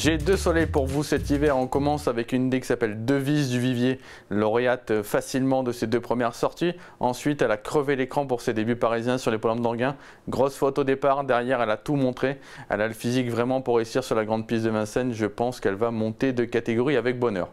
J'ai deux soleils pour vous cet hiver. On commence avec une idée qui s'appelle Devise du Vivier, lauréate facilement de ses deux premières sorties. Ensuite, elle a crevé l'écran pour ses débuts parisiens sur les podiums d'Anguin. Grosse faute au départ, derrière elle a tout montré. Elle a le physique vraiment pour réussir sur la grande piste de Vincennes. Je pense qu'elle va monter de catégorie avec bonheur.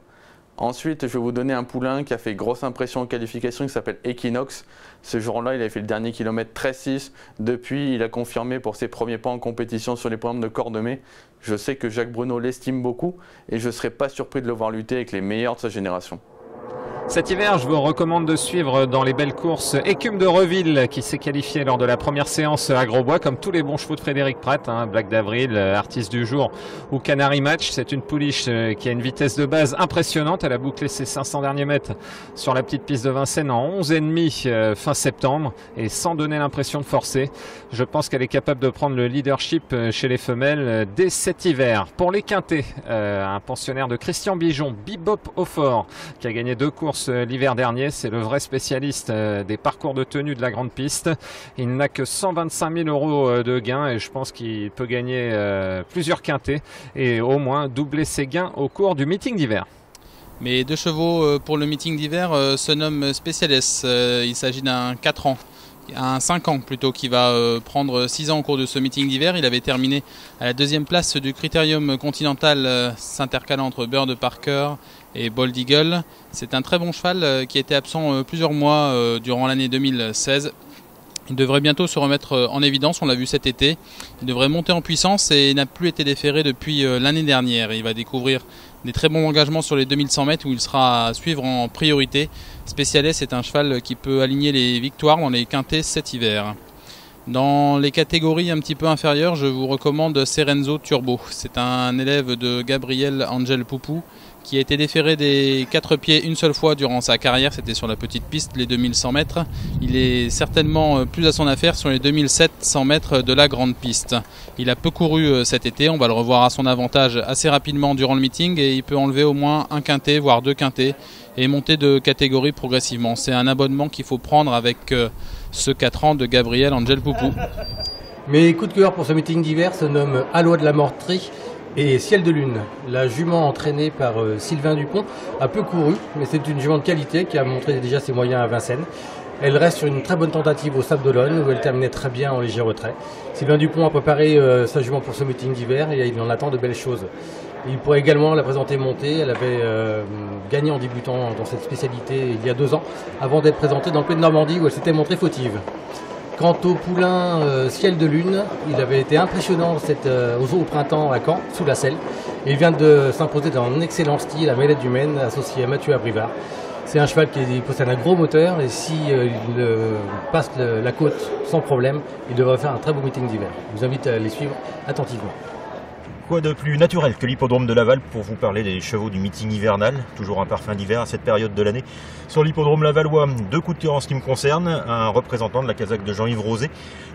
Ensuite, je vais vous donner un poulain qui a fait grosse impression en qualification qui s'appelle Equinox. Ce jour-là, il a fait le dernier kilomètre 13,6. Depuis, il a confirmé pour ses premiers pas en compétition sur les podiums de Cordemais. Je sais que Jacques Bruno l'estime beaucoup et je ne serais pas surpris de le voir lutter avec les meilleurs de sa génération. Cet hiver, je vous recommande de suivre dans les belles courses Écume de Reville qui s'est qualifié lors de la première séance à Grosbois, comme tous les bons chevaux de Frédéric Prat, Black d'Avril, Artiste du Jour ou Canary Match. C'est une pouliche qui a une vitesse de base impressionnante. Elle a bouclé ses 500 derniers mètres sur la petite piste de Vincennes en 11,5 fin septembre et sans donner l'impression de forcer. Je pense qu'elle est capable de prendre le leadership chez les femelles dès cet hiver. Pour les quintés, un pensionnaire de Christian Bijon, Bebop au fort, qui a gagné 2 courses l'hiver dernier. C'est le vrai spécialiste des parcours de tenue de la grande piste. Il n'a que 125 000 € de gains et je pense qu'il peut gagner plusieurs quintés et au moins doubler ses gains au cours du meeting d'hiver. Mes deux chevaux pour le meeting d'hiver se nomment Speciales. Il s'agit d'un 4 ans. Un 5 ans plutôt, qui va prendre 6 ans au cours de ce meeting d'hiver. Il avait terminé à la 2e place du Critérium Continental s'intercalant entre Bird Parker et Bold Eagle. C'est un très bon cheval qui était absent plusieurs mois durant l'année 2016. Il devrait bientôt se remettre en évidence, on l'a vu cet été. Il devrait monter en puissance et n'a plus été déféré depuis l'année dernière. Il va découvrir des très bons engagements sur les 2100 mètres où il sera à suivre en priorité. Speciales est un cheval qui peut aligner les victoires dans les quintets cet hiver. Dans les catégories un petit peu inférieures, je vous recommande Serenzo Turbo. C'est un élève de Gabriel Angel Poupou qui a été déféré des 4 pieds une seule fois durant sa carrière. C'était sur la petite piste, les 2100 mètres. Il est certainement plus à son affaire sur les 2700 mètres de la grande piste. Il a peu couru cet été, on va le revoir à son avantage assez rapidement durant le meeting et il peut enlever au moins un quintet, voire 2 quintets et monter de catégorie progressivement. C'est un abonnement qu'il faut prendre avec ce 4 ans de Gabriel Angel Poupou. Mes coups de cœur pour ce meeting d'hiver se nomment Aloi de la Morterie et Ciel de Lune. La jument entraînée par Sylvain Dupont a peu couru, mais c'est une jument de qualité qui a montré déjà ses moyens à Vincennes. Elle reste sur une très bonne tentative au Sable d'Olonne où elle terminait très bien en léger retrait. Sylvain Dupont a préparé sa jument pour ce meeting d'hiver et il en attend de belles choses. Il pourrait également la présenter montée. Elle avait gagné en débutant dans cette spécialité il y a 2 ans, avant d'être présentée dans le Pays de Normandie où elle s'était montrée fautive. Quant au poulain Ciel de Lune, il avait été impressionnant au printemps à Caen, sous la selle. Et il vient de s'imposer dans un excellent style à Mêlette du Maine, associé à Mathieu Abrivard. C'est un cheval qui possède un gros moteur et si il passe la côte sans problème, il devrait faire un très beau meeting d'hiver. Je vous invite à les suivre attentivement. Quoi de plus naturel que l'hippodrome de Laval pour vous parler des chevaux du meeting hivernal, toujours un parfum d'hiver à cette période de l'année. Sur l'hippodrome lavallois, 2 coups de cœur en ce qui me concerne, un représentant de la casaque de Jean-Yves Rosé,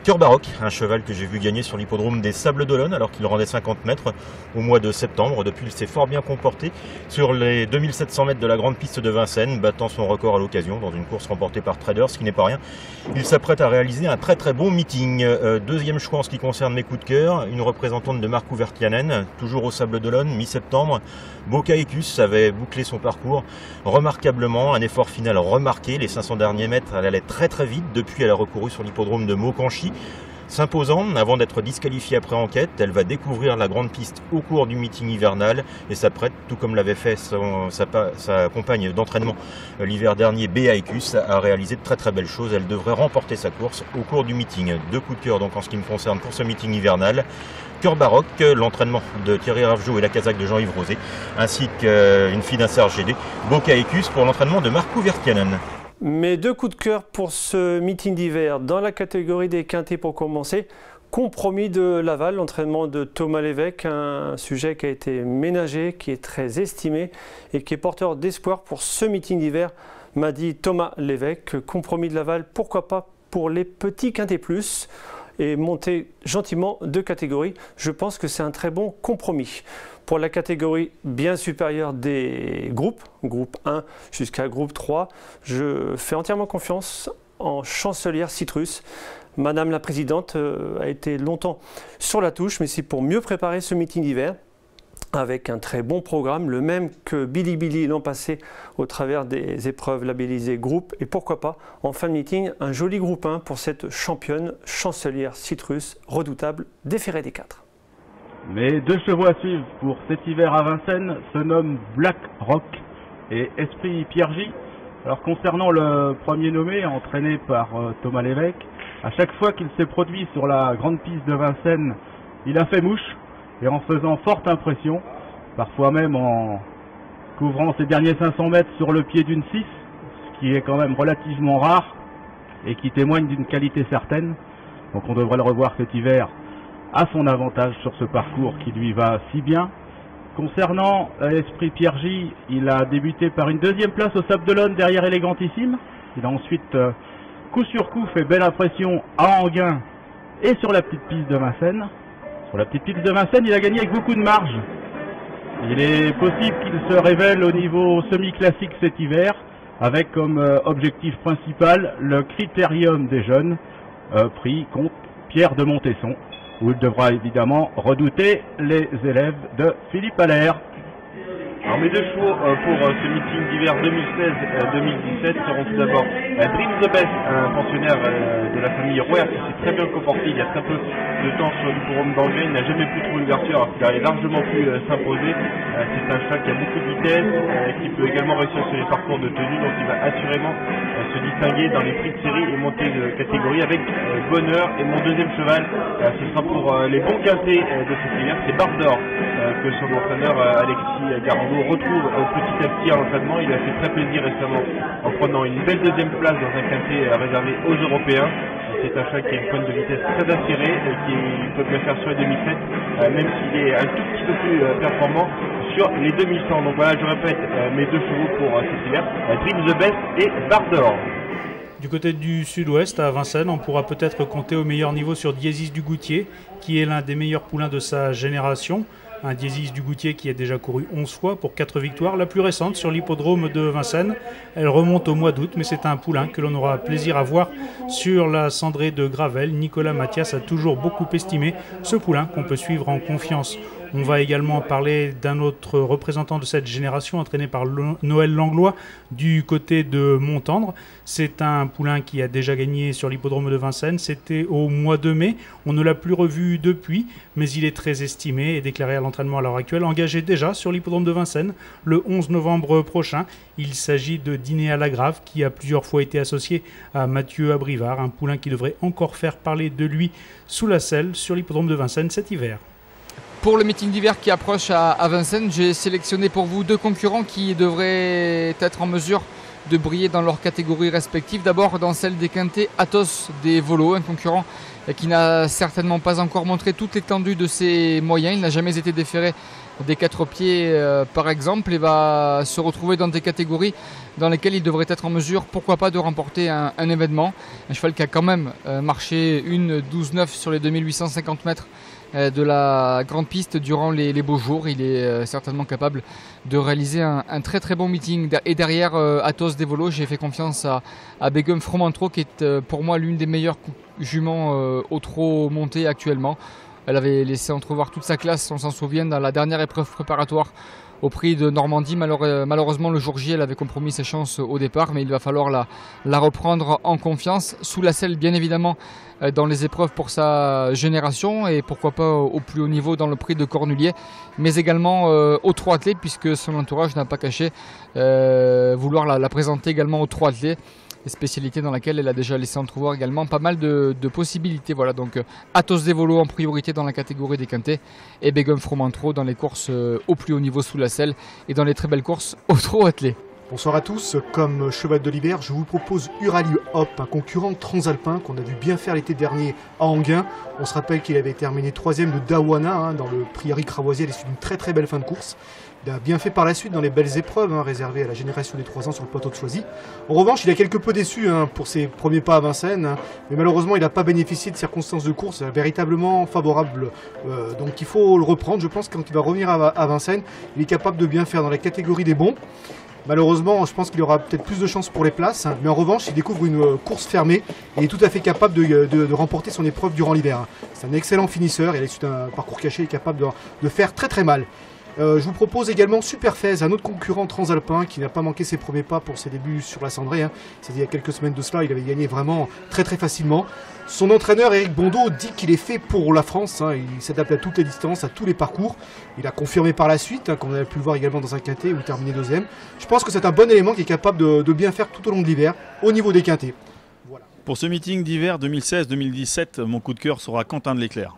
Cœur Baroque, un cheval que j'ai vu gagner sur l'hippodrome des Sables d'Olonne alors qu'il rendait 50 mètres au mois de septembre. Depuis, il s'est fort bien comporté sur les 2700 mètres de la grande piste de Vincennes, battant son record à l'occasion dans une course remportée par Traders, ce qui n'est pas rien. Il s'apprête à réaliser un très très bon meeting. Deuxième choix en ce qui concerne mes coups de cœur, une représentante de Marc Ouvertianen, toujours au Sable d'Olonne, mi-septembre. Boca Ecus avait bouclé son parcours remarquablement, un effort final remarqué. Les 500 derniers mètres, elle allait très très vite. Depuis, elle a recouru sur l'hippodrome de Maucanchy. S'imposant, avant d'être disqualifiée après enquête, elle va découvrir la grande piste au cours du meeting hivernal et s'apprête, tout comme l'avait fait sa compagne d'entraînement l'hiver dernier, Béa Ecus, à réaliser de très très belles choses. Elle devrait remporter sa course au cours du meeting. 2 coups de cœur donc en ce qui me concerne pour ce meeting hivernal. Cœur Baroque, l'entraînement de Thierry Ravgeot et la casaque de Jean-Yves Rosé, ainsi qu'une fille d'un Serge Gédé, Boca Ecus pour l'entraînement de Marc Ouvertianen. Mes 2 coups de cœur pour ce meeting d'hiver dans la catégorie des quintés pour commencer. Compromis de Laval, l'entraînement de Thomas Lévesque, un sujet qui a été ménagé, qui est très estimé et qui est porteur d'espoir pour ce meeting d'hiver, m'a dit Thomas Lévesque. Compromis de Laval, pourquoi pas pour les petits quintés plus et monter gentiment de catégorie. Je pense que c'est un très bon compromis. Pour la catégorie bien supérieure des groupes, groupe 1 jusqu'à groupe 3, je fais entièrement confiance en Chancelière Citrus. Madame la Présidente a été longtemps sur la touche, mais c'est pour mieux préparer ce meeting d'hiver. avec un très bon programme, le même que Bilibili l'an passé au travers des épreuves labellisées groupe. Et pourquoi pas, en fin de meeting, un joli groupe 1 pour cette championne chancelière Citrus, redoutable déférée des 4. Les 2 chevaux à suivre pour cet hiver à Vincennes se nomment Black Rock et Esprit Piergy. Alors concernant le premier nommé, entraîné par Thomas Lévesque, à chaque fois qu'il s'est produit sur la grande piste de Vincennes, il a fait mouche et en faisant forte impression, parfois même en couvrant ses derniers 500 mètres sur le pied d'une 6, ce qui est quand même relativement rare et qui témoigne d'une qualité certaine. Donc on devrait le revoir cet hiver à son avantage sur ce parcours qui lui va si bien. Concernant Esprit Piergy, il a débuté par une 2e place au Sable d'Olonne derrière Élégantissime. Il a ensuite coup sur coup fait belle impression à Enghien et sur la petite piste de Vincennes. Sur la petite piste de Vincennes, il a gagné avec beaucoup de marge. Il est possible qu'il se révèle au niveau semi-classique cet hiver, avec comme objectif principal le critérium des jeunes, pris contre Pierre de Montesson, où il devra évidemment redouter les élèves de Philippe Allaire. Alors mes 2 chevaux pour ce meeting d'hiver 2016-2017 seront tout d'abord Dream the Best, un pensionnaire de la famille Royer qui s'est très bien comporté il y a très peu de temps sur l'hippodrome d'Enghien. Il n'a jamais pu trouver l'ouverture alors qu'il a largement pu s'imposer. C'est un cheval qui a beaucoup de vitesse, qui peut également réussir sur les parcours de tenue, donc il va assurément se distinguer dans les prix de série et monter de catégorie avec bonheur. Et mon 2e cheval, ce sera pour les bons quintés de cet hiver, c'est Barbe d'Or, que son entraîneur Alexis Garando retrouve petit à petit à l'entraînement. Il a fait très plaisir récemment en prenant une belle 2e place dans un quintet réservé aux Européens. C'est un cheval qui a une pointe de vitesse très acérée, qui peut bien faire sur les 2007, même s'il est un tout petit peu plus performant sur les 2100. Donc voilà, je répète mes 2 chevaux pour cet hiver, Dream the Best et Barbe d'Or. Du côté du sud-ouest, à Vincennes, on pourra peut-être compter au meilleur niveau sur Diesis du Goutier, qui est l'un des meilleurs poulains de sa génération. Un Diesis du Goutier qui a déjà couru 11 fois pour 4 victoires. La plus récente sur l'hippodrome de Vincennes. Elle remonte au mois d'août, mais c'est un poulain que l'on aura plaisir à voir sur la cendrée de Gravel. Nicolas Mathias a toujours beaucoup estimé ce poulain qu'on peut suivre en confiance. On va également parler d'un autre représentant de cette génération, entraîné par Noël Langlois, du côté de Montendre. C'est un poulain qui a déjà gagné sur l'hippodrome de Vincennes. C'était au mois de mai. On ne l'a plus revu depuis, mais il est très estimé et déclaré à l'entraînement à l'heure actuelle, engagé déjà sur l'hippodrome de Vincennes le 11 novembre prochain. Il s'agit de Dîner à la Grave, qui a plusieurs fois été associé à Mathieu Abrivard, un poulain qui devrait encore faire parler de lui sous la selle sur l'hippodrome de Vincennes cet hiver. Pour le meeting d'hiver qui approche à Vincennes, j'ai sélectionné pour vous 2 concurrents qui devraient être en mesure de briller dans leur catégorie respective. D'abord dans celle des quintés, Athos des Volos, un concurrent qui n'a certainement pas encore montré toute l'étendue de ses moyens. Il n'a jamais été déféré des 4 pieds par exemple et va se retrouver dans des catégories dans lesquelles il devrait être en mesure, pourquoi pas, de remporter un événement. Un cheval qui a quand même marché une 12-9 sur les 2850 mètres de la grande piste durant les beaux jours. Il est certainement capable de réaliser un très très bon meeting. Et derrière Athos des Volos, j'ai fait confiance à Begum Fromentro, qui est pour moi l'une des meilleures juments au trot monté actuellement. Elle avait laissé entrevoir toute sa classe, on s'en souvient, dans la dernière épreuve préparatoire au prix de Normandie. Malheureusement, le jour J, elle avait compromis ses chances au départ, mais il va falloir la reprendre en confiance, sous la selle bien évidemment, dans les épreuves pour sa génération et pourquoi pas au plus haut niveau dans le prix de Cornulier, mais également au trot attelé, puisque son entourage n'a pas caché vouloir la présenter également au trot attelé. Spécialité dans laquelle elle a déjà laissé entrevoir également pas mal de possibilités. Voilà, donc Athos des Volos en priorité dans la catégorie des quintés et Begum Fromentro dans les courses au plus haut niveau sous la selle et dans les très belles courses au trot attelé. Bonsoir à tous, comme cheval de l'hiver, je vous propose Urali Hop, un concurrent transalpin qu'on a vu bien faire l'été dernier à Enghien. On se rappelle qu'il avait terminé 3e de Dawana dans le prix Eric Ravoisier à l'issue d'une très très belle fin de course. Il a bien fait par la suite dans les belles épreuves réservées à la génération des 3 ans sur le plateau de Choisy. En revanche, il a quelque peu déçu pour ses premiers pas à Vincennes, mais malheureusement il n'a pas bénéficié de circonstances de course véritablement favorables. Donc il faut le reprendre. Je pense que quand il va revenir à Vincennes, il est capable de bien faire dans la catégorie des bons. Malheureusement, je pense qu'il aura peut-être plus de chances pour les places, mais en revanche, il découvre une course fermée et il est tout à fait capable de remporter son épreuve durant l'hiver. C'est un excellent finisseur et à l'issue d'un parcours caché, il est capable de faire très très mal. Je vous propose également Superfez, un autre concurrent transalpin qui n'a pas manqué ses premiers pas pour ses débuts sur la cendrée. C'est-à-dire il y a quelques semaines de cela, il avait gagné vraiment très facilement. Son entraîneur Eric Bondeau dit qu'il est fait pour la France. Il s'adapte à toutes les distances, à tous les parcours. Il a confirmé par la suite, comme on a pu le voir également dans un quintet où il terminait deuxième. Je pense que c'est un bon élément qui est capable de bien faire tout au long de l'hiver au niveau des quintets. Voilà. Pour ce meeting d'hiver 2016-2017, mon coup de cœur sera Quentin de l'Éclair.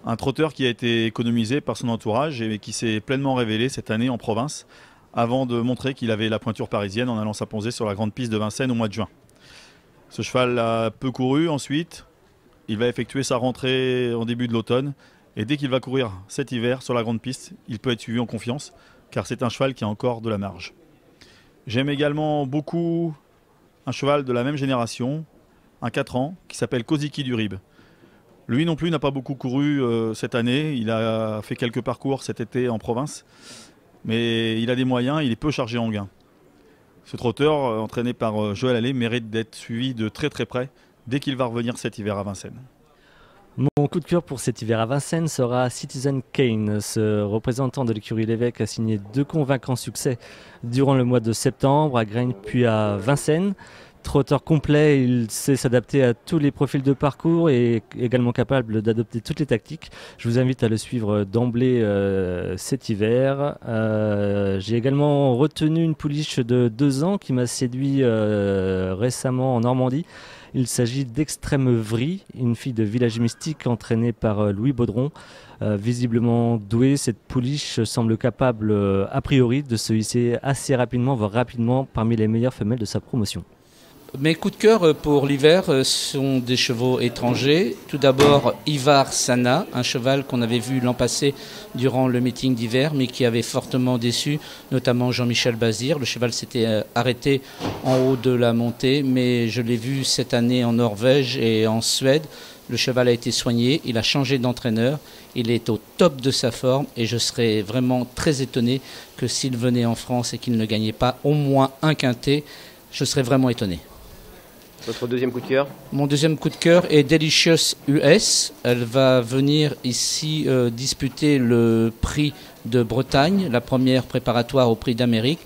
Un trotteur qui a été économisé par son entourage et qui s'est pleinement révélé cette année en province avant de montrer qu'il avait la pointure parisienne en allant s'imposer sur la grande piste de Vincennes au mois de juin. Ce cheval a peu couru ensuite, il va effectuer sa rentrée en début de l'automne et dès qu'il va courir cet hiver sur la grande piste, il peut être suivi en confiance car c'est un cheval qui a encore de la marge. J'aime également beaucoup un cheval de la même génération, un 4 ans, qui s'appelle Koziki du Rib. Lui non plus n'a pas beaucoup couru cette année, il a fait quelques parcours cet été en province, mais il a des moyens, il est peu chargé en gain. Ce trotteur, entraîné par Joël Allais, mérite d'être suivi de très près dès qu'il va revenir cet hiver à Vincennes. Mon coup de cœur pour cet hiver à Vincennes sera Citizen Kane. Ce représentant de l'écurie Lévesque a signé 2 convaincants succès durant le mois de septembre à Graines puis à Vincennes. Trotteur complet, il sait s'adapter à tous les profils de parcours et est également capable d'adopter toutes les tactiques. Je vous invite à le suivre d'emblée cet hiver. J'ai également retenu une pouliche de 2 ans qui m'a séduit récemment en Normandie. Il s'agit d'Extrême Vry, une fille de village mystique entraînée par Louis Baudron. Visiblement douée, cette pouliche semble capable a priori de se hisser assez rapidement, voire rapidement, parmi les meilleures femelles de sa promotion. Mes coups de cœur pour l'hiver sont des chevaux étrangers. Tout d'abord, Ivar Sana, un cheval qu'on avait vu l'an passé durant le meeting d'hiver, mais qui avait fortement déçu, notamment Jean-Michel Bazir. Le cheval s'était arrêté en haut de la montée, mais je l'ai vu cette année en Norvège et en Suède. Le cheval a été soigné, il a changé d'entraîneur, il est au top de sa forme et je serais vraiment très étonné que s'il venait en France et qu'il ne gagnait pas au moins un quintet, je serais vraiment étonné. Votre deuxième coup de cœur? Mon deuxième coup de cœur est Delicious US. Elle va venir ici disputer le prix de Bretagne, la première préparatoire au prix d'Amérique.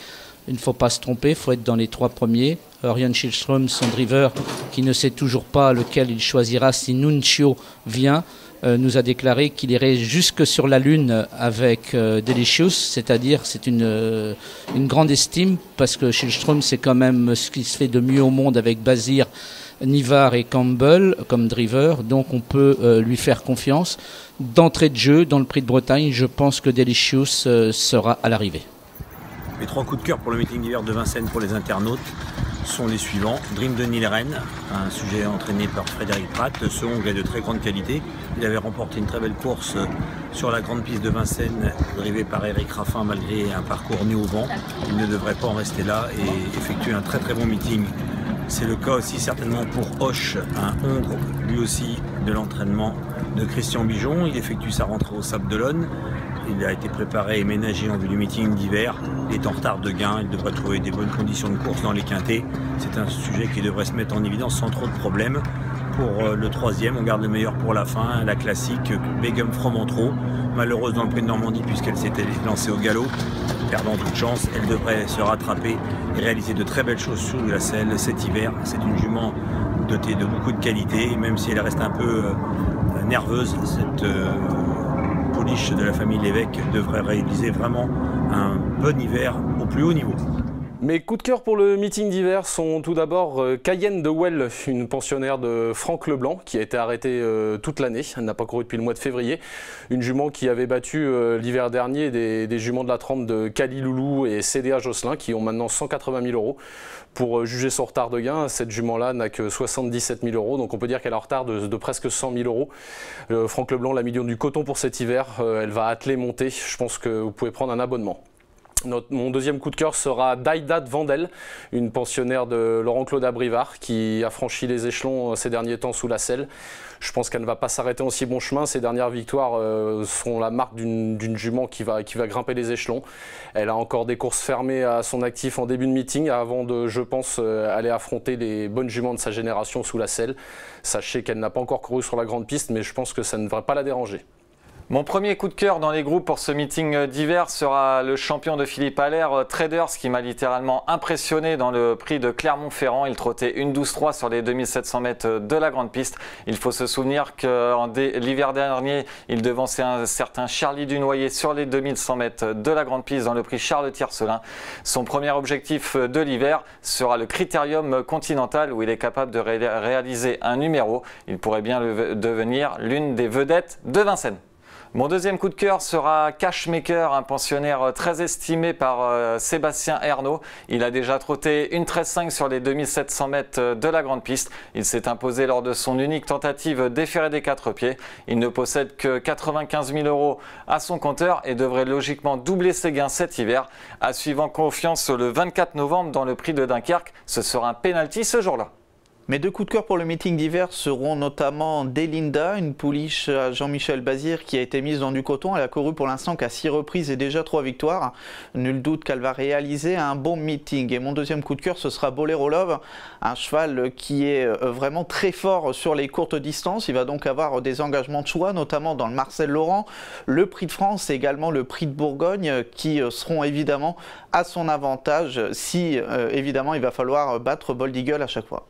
Il ne faut pas se tromper, il faut être dans les 3 premiers. Örjan Kihlström, son driver, qui ne sait toujours pas lequel il choisira si Nuncio vient, nous a déclaré qu'il irait jusque sur la Lune avec Delicious, c'est-à-dire c'est une grande estime parce que Kihlström c'est quand même ce qui se fait de mieux au monde avec Bazir, Nivard et Campbell comme driver, donc on peut lui faire confiance. D'entrée de jeu dans le prix de Bretagne, je pense que Delicious sera à l'arrivée. Les 3 coups de cœur pour le meeting d'hiver de Vincennes pour les internautes sont les suivants. Dream de Nilren, un sujet entraîné par Frédéric Pratt. Ce Hongre est de très grande qualité. Il avait remporté une très belle course sur la grande piste de Vincennes, drivé par Eric Raffin malgré un parcours nu au vent. Il ne devrait pas en rester là et effectuer un très bon meeting. C'est le cas aussi certainement pour Hoche, un Hongre, lui aussi de l'entraînement de Christian Bijon. Il effectue sa rentrée au Sable d'Olonne. Il a été préparé et ménagé en vue du meeting d'hiver. Il est en retard de gain, il devrait trouver des bonnes conditions de course dans les quintets. C'est un sujet qui devrait se mettre en évidence sans trop de problèmes. Pour le 3e, on garde le meilleur pour la fin, la classique Begum Fromentro. Malheureuse dans le prix de Normandie puisqu'elle s'était lancée au galop. Perdant toute chance, elle devrait se rattraper et réaliser de très belles choses sur la selle cet hiver. C'est une jument dotée de beaucoup de qualités, même si elle reste un peu nerveuse, cette pouliche de la famille Lévesque devrait réaliser vraiment un bon hiver au plus haut niveau. Mes coups de cœur pour le meeting d'hiver sont tout d'abord Cayenne de Well, une pensionnaire de Franck Leblanc qui a été arrêtée toute l'année. Elle n'a pas couru depuis le mois de février. Une jument qui avait battu l'hiver dernier des juments de la trempe de Cali Loulou et CDA Josselin qui ont maintenant 180 000 € pour juger son retard de gain. Cette jument-là n'a que 77 000 €, donc on peut dire qu'elle est en retard de presque 100 000 €. Franck Leblanc l'a mis du coton pour cet hiver. Elle va atteler monter. Je pense que vous pouvez prendre un abonnement. Mon deuxième coup de cœur sera Daïdat Vandel, une pensionnaire de Laurent-Claude Abrivard qui a franchi les échelons ces derniers temps sous la selle. Je pense qu'elle ne va pas s'arrêter en si bon chemin. Ses dernières victoires sont la marque d'une jument qui va grimper les échelons. Elle a encore des courses fermées à son actif en début de meeting avant de, je pense, aller affronter les bonnes juments de sa génération sous la selle. Sachez qu'elle n'a pas encore couru sur la grande piste, mais je pense que ça ne devrait pas la déranger. Mon premier coup de cœur dans les groupes pour ce meeting d'hiver sera le champion de Philippe Allaire, Traders, qui m'a littéralement impressionné dans le prix de Clermont-Ferrand. Il trottait une 12-3 sur les 2700 mètres de la grande piste. Il faut se souvenir que l'hiver dernier, il devançait un certain Charlie Dunoyer sur les 2100 mètres de la grande piste dans le prix Charles Tiercelin. Son premier objectif de l'hiver sera le Critérium Continental, où il est capable de réaliser un numéro. Il pourrait bien devenir l'une des vedettes de Vincennes. Mon deuxième coup de cœur sera Cashmaker, un pensionnaire très estimé par Sébastien Ernaud. Il a déjà trotté une 13,5 sur les 2700 mètres de la grande piste. Il s'est imposé lors de son unique tentative déférée des 4 pieds. Il ne possède que 95 000 € à son compteur et devrait logiquement doubler ses gains cet hiver. À suivre en confiance le 24 novembre dans le prix de Dunkerque, ce sera un penalty ce jour-là. Mes deux coups de cœur pour le meeting d'hiver seront notamment Delinda, une pouliche à Jean-Michel Bazir qui a été mise dans du coton. Elle a couru pour l'instant qu'à 6 reprises et déjà 3 victoires. Nul doute qu'elle va réaliser un bon meeting. Et mon deuxième coup de cœur, ce sera Bolero Love, un cheval qui est vraiment très fort sur les courtes distances. Il va donc avoir des engagements de choix, notamment dans le Marcel Laurent, le Prix de France et également le Prix de Bourgogne, qui seront évidemment à son avantage si évidemment il va falloir battre Bold Eagle à chaque fois.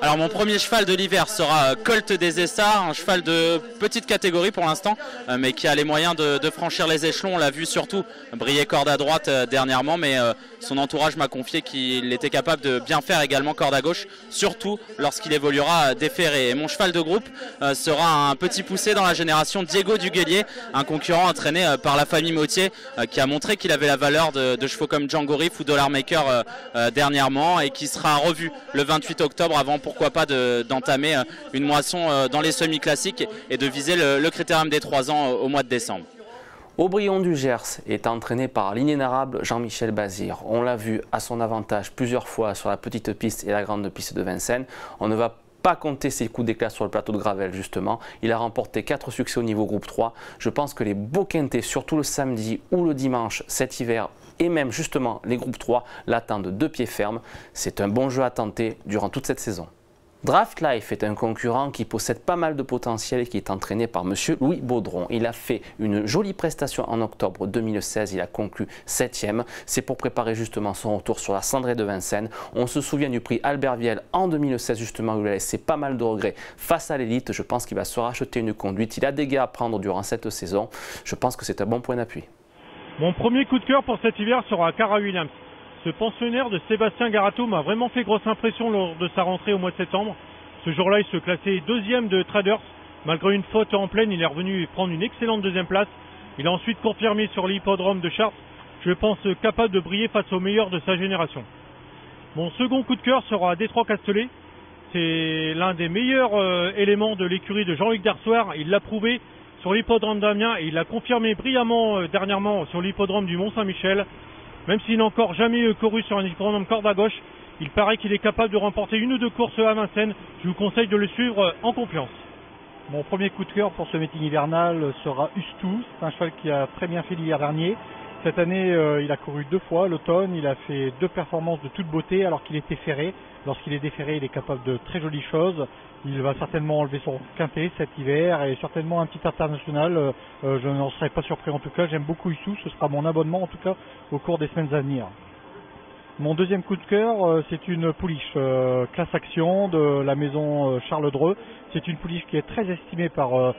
Alors mon premier cheval de l'hiver sera Colt des Essarts, un cheval de petite catégorie pour l'instant, mais qui a les moyens de franchir les échelons. On l'a vu surtout briller corde à droite dernièrement, mais son entourage m'a confié qu'il était capable de bien faire également corde à gauche, surtout lorsqu'il évoluera déféré. Et mon cheval de groupe sera un petit poussé dans la génération Diego Duguelier, un concurrent entraîné par la famille Mautier, qui a montré qu'il avait la valeur de chevaux comme Django Riff ou Dollar Maker dernièrement, et qui sera revu le 28 octobre avant pourquoi pas d'entamer une moisson dans les semi-classiques et de viser le critérium des 3 ans au mois de décembre. Aubryon du Gers est entraîné par l'inénarrable Jean-Michel Bazir. On l'a vu à son avantage plusieurs fois sur la petite piste et la grande piste de Vincennes. On ne va pas compter ses coups d'éclat sur le plateau de Gravel justement. Il a remporté 4 succès au niveau groupe 3. Je pense que les beaux quintés, surtout le samedi ou le dimanche cet hiver, et même justement les groupes 3, l'attendent de pied ferme. C'est un bon jeu à tenter durant toute cette saison. Draft Life est un concurrent qui possède pas mal de potentiel et qui est entraîné par monsieur Louis Baudron. Il a fait une jolie prestation en octobre 2016, il a conclu 7e. C'est pour préparer justement son retour sur la cendrée de Vincennes. On se souvient du prix Albert Viel en 2016 justement où il a laissé pas mal de regrets face à l'élite. Je pense qu'il va se racheter une conduite. Il a des gains à prendre durant cette saison. Je pense que c'est un bon point d'appui. Mon premier coup de cœur pour cet hiver sera Cara Williams. Ce pensionnaire de Sébastien Garato m'a vraiment fait grosse impression lors de sa rentrée au mois de septembre. Ce jour-là, il se classait 2e de Traders. Malgré une faute en pleine, il est revenu prendre une excellente 2e place. Il a ensuite confirmé sur l'hippodrome de Chartres. Je pense capable de briller face aux meilleurs de sa génération. Mon second coup de cœur sera Détroit Castellet. C'est l'un des meilleurs éléments de l'écurie de Jean-Luc Darsoir. Il l'a prouvé sur l'hippodrome d'Amiens et il l'a confirmé brillamment dernièrement sur l'hippodrome du Mont-Saint-Michel. Même s'il n'a encore jamais couru sur un hippodrome corde à gauche, il paraît qu'il est capable de remporter une ou deux courses à Vincennes. Je vous conseille de le suivre en confiance. Mon premier coup de cœur pour ce meeting hivernal sera Ustou. C'est un cheval qui a très bien fait l'hiver dernier. Cette année, il a couru 2 fois l'automne. Il a fait 2 performances de toute beauté alors qu'il était ferré. Lorsqu'il est déferré, il est capable de très jolies choses. Il va certainement enlever son quintet cet hiver et certainement un petit international. Je n'en serais pas surpris en tout cas. J'aime beaucoup Ustou. Ce sera mon abonnement en tout cas au cours des semaines à venir. Mon deuxième coup de cœur, c'est une pouliche classe action de la maison Charles Dreux. C'est une pouliche qui est très estimée par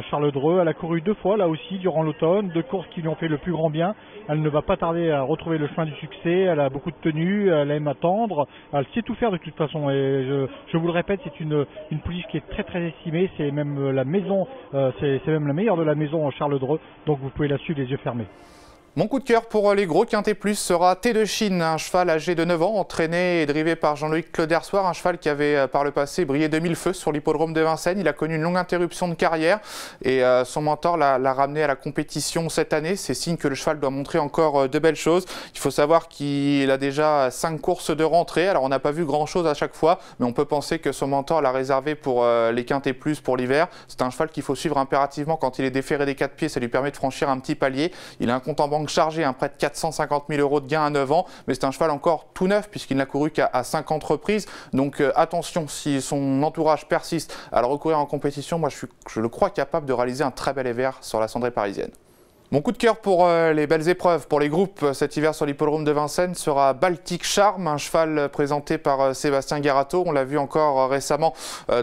Charles Dreux. Elle a couru 2 fois là aussi durant l'automne, 2 courses qui lui ont fait le plus grand bien. Elle ne va pas tarder à retrouver le chemin du succès. Elle a beaucoup de tenue, elle aime attendre. Elle sait tout faire de toute façon. Et je vous le répète, c'est une pouliche qui est très très estimée. C'est même la maison, c'est même la meilleure de la maison Charles Dreux. Donc vous pouvez la suivre les yeux fermés. Mon coup de cœur pour les gros quintés plus sera Thé de Chine, un cheval âgé de 9 ans, entraîné et drivé par Jean-Louis Clodersoir, un cheval qui avait par le passé brillé de 1000 feux sur l'hippodrome de Vincennes. Il a connu une longue interruption de carrière et son mentor l'a ramené à la compétition cette année. C'est signe que le cheval doit montrer encore de belles choses. Il faut savoir qu'il a déjà 5 courses de rentrée. Alors on n'a pas vu grand chose à chaque fois, mais on peut penser que son mentor l'a réservé pour les quintés plus pour l'hiver. C'est un cheval qu'il faut suivre impérativement quand il est déféré des 4 pieds. Ça lui permet de franchir un petit palier. Il a un compte en banque banque chargée, près de 450 000 € de gain à 9 ans, mais c'est un cheval encore tout neuf puisqu'il n'a couru qu'à 50 reprises. Donc attention, si son entourage persiste à le recourir en compétition, moi je le crois capable de réaliser un très bel éver sur la cendrée parisienne. Mon coup de cœur pour les belles épreuves, pour les groupes cet hiver sur l'hippodrome de Vincennes sera Baltic Charm, un cheval présenté par Sébastien Garato. On l'a vu encore récemment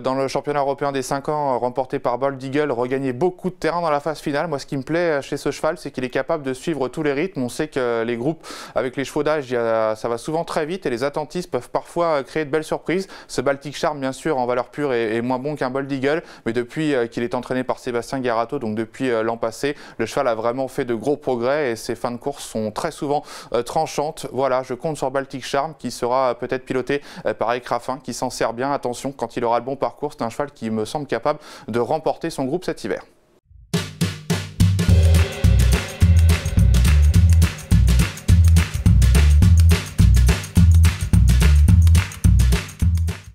dans le championnat européen des 5 ans, remporté par Bold Eagle, regagner beaucoup de terrain dans la phase finale. Moi, ce qui me plaît chez ce cheval, c'est qu'il est capable de suivre tous les rythmes. On sait que les groupes avec les chevaux d'âge, ça va souvent très vite et les attentistes peuvent parfois créer de belles surprises. Ce Baltic Charm, bien sûr, en valeur pure, est moins bon qu'un Bold Eagle, mais depuis qu'il est entraîné par Sébastien Garato, donc depuis l'an passé, le cheval a vraiment fait de gros progrès et ses fins de course sont très souvent tranchantes. Voilà, je compte sur Baltic Charm qui sera peut-être piloté par Eric Raffin qui s'en sert bien. Attention, quand il aura le bon parcours, c'est un cheval qui me semble capable de remporter son groupe cet hiver.